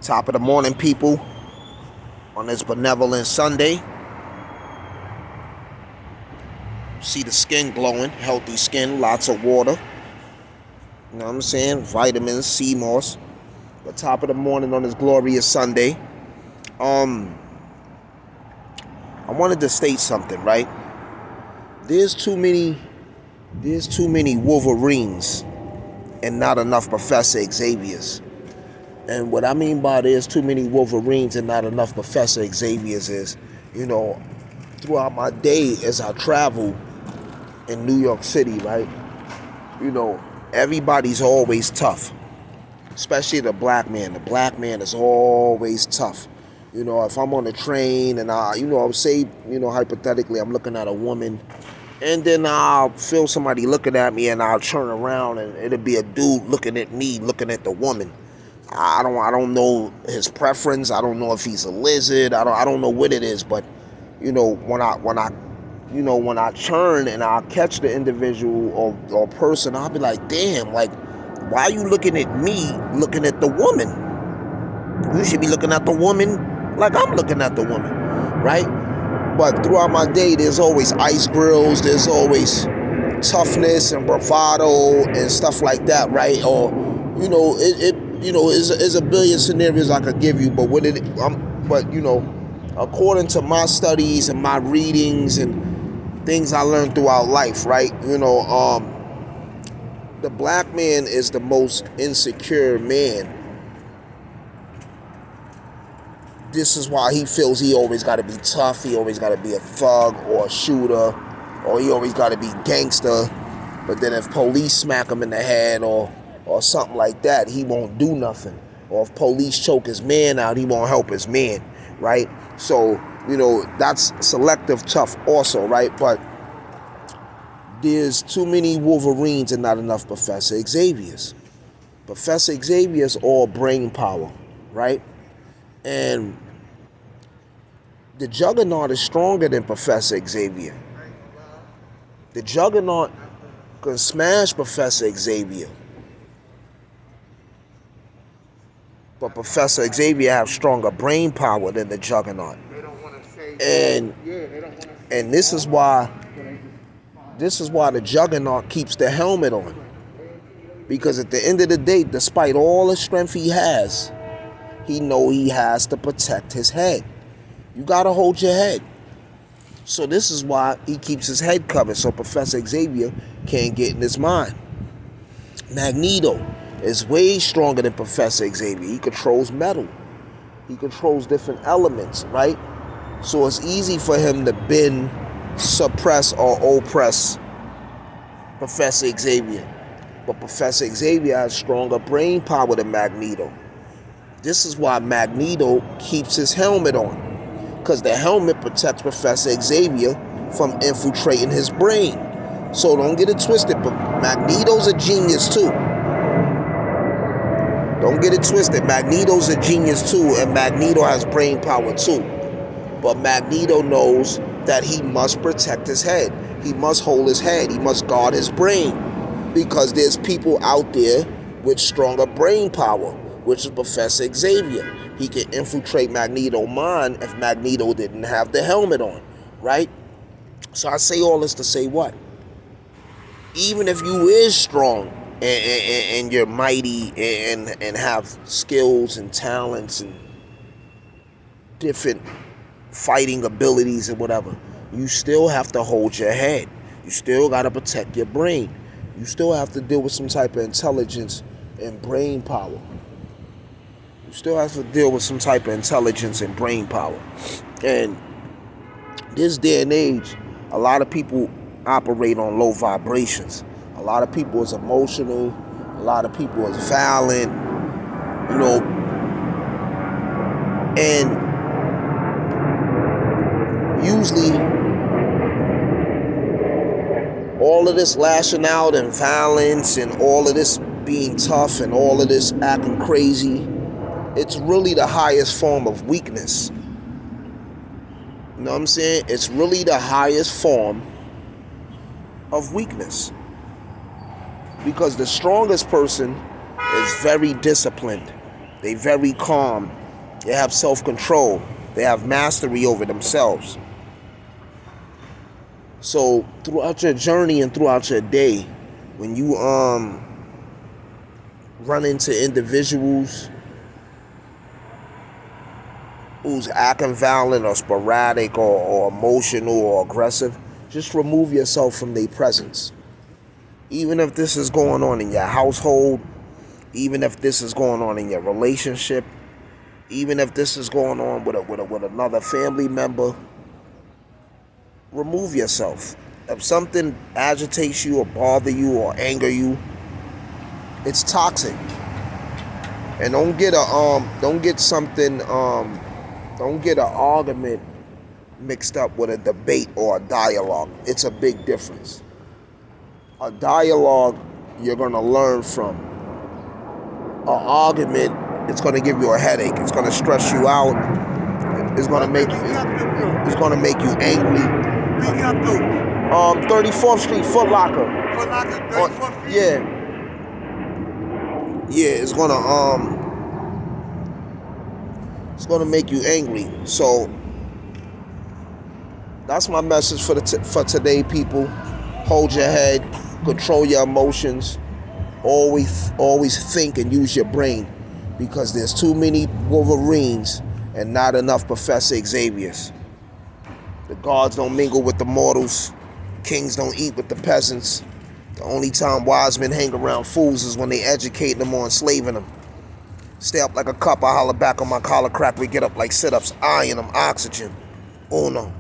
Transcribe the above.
Top of the morning, people, on this benevolent Sunday. See the skin glowing, healthy skin, lots of water. You know what I'm saying? Vitamins, sea moss. The top of the morning on this glorious Sunday. I wanted to state something, right? There's too many Wolverines and not enough Professor Xaviers. And what I mean by there's too many Wolverines and not enough Professor Xaviers is, throughout my day as I travel in New York City, right? Everybody's always tough, especially the black man. The black man is always tough. If I'm on a train and I would say, hypothetically, I'm looking at a woman, and then I'll feel somebody looking at me, and I'll turn around, and it'll be a dude looking at me, looking at the woman. I don't know his preference. I don't know if he's a lizard. I don't know what it is, but when I turn and I catch the individual or person, I'll be like, damn, like, why are you looking at me, looking at the woman? You should be looking at the woman like I'm looking at the woman, right? But throughout my day, there's always ice grills, there's always toughness and bravado and stuff like that, right? Or there's a billion scenarios I could give you, but according to my studies and my readings and things I learned throughout life, right? The black man is the most insecure man. This is why he feels he always got to be tough. He always got to be a thug or a shooter, or he always got to be gangster. But then if police smack him in the head or something like that, he won't do nothing. Or if police choke his man out, he won't help his man, right? So, that's selective tough also, right? But there's too many Wolverines and not enough Professor Xaviers. Professor Xaviers all brain power, right? And the Juggernaut is stronger than Professor Xavier. The Juggernaut can smash Professor Xavier. But Professor Xavier has stronger brain power than the Juggernaut. And this is why the Juggernaut keeps the helmet on. Because at the end of the day, despite all the strength he has, he knows he has to protect his head. You gotta hold your head. So this is why he keeps his head covered, so Professor Xavier can't get in his mind. Magneto is way stronger than Professor Xavier. He controls metal. He controls different elements, right? So it's easy for him to bend, suppress, or oppress Professor Xavier. But Professor Xavier has stronger brain power than Magneto. This is why Magneto keeps his helmet on. Because the helmet protects Professor Xavier from infiltrating his brain. So don't get it twisted, but Magneto's a genius too. Don't get it twisted. Magneto's a genius too, and Magneto has brain power too. But Magneto knows that he must protect his head. He must hold his head. He must guard his brain. Because there's people out there with stronger brain power, which is Professor Xavier. He can infiltrate Magneto's mind if Magneto didn't have the helmet on, right? So I say all this to say what? Even if you is strong and you're mighty and have skills and talents and different fighting abilities and whatever, you still have to hold your head. You still got to protect your brain. You still have to deal with some type of intelligence and brain power. You still have to deal with some type of intelligence and brain power. And this day and age, a lot of people operate on low vibrations. A lot of people is emotional. A lot of people is violent. And usually all of this lashing out and violence and all of this being tough and all of this acting crazy, it's really the highest form of weakness. You know what I'm saying? It's really the highest form of weakness. Because the strongest person is very disciplined. They very calm. They have self-control. They have mastery over themselves. So throughout your journey and throughout your day, when you run into individuals who's acting violent or sporadic or emotional or aggressive, just remove yourself from their presence. Even if this is going on in your household, even if this is going on in your relationship, even if this is going on with another family member, remove yourself. If something agitates you or bother you or anger you, it's toxic. And don't get an argument mixed up with a debate or a dialogue. It's a big difference. A dialogue you're gonna learn from. An argument, it's gonna give you a headache. It's gonna stress you out. It's gonna make you angry. 34th Street, Foot Locker. Foot Locker, 34th Street? Yeah, it's gonna make you angry. So that's my message for today, people. Hold your head, control your emotions. Always think and use your brain, because there's too many Wolverines and not enough Professor Xaviers. The gods don't mingle with the mortals. Kings don't eat with the peasants. The only time wise men hang around fools is when they educate them or enslaving them. Stay up like a cup, I holler back on my collar crack. We get up like sit-ups, iron them, oxygen. Uno.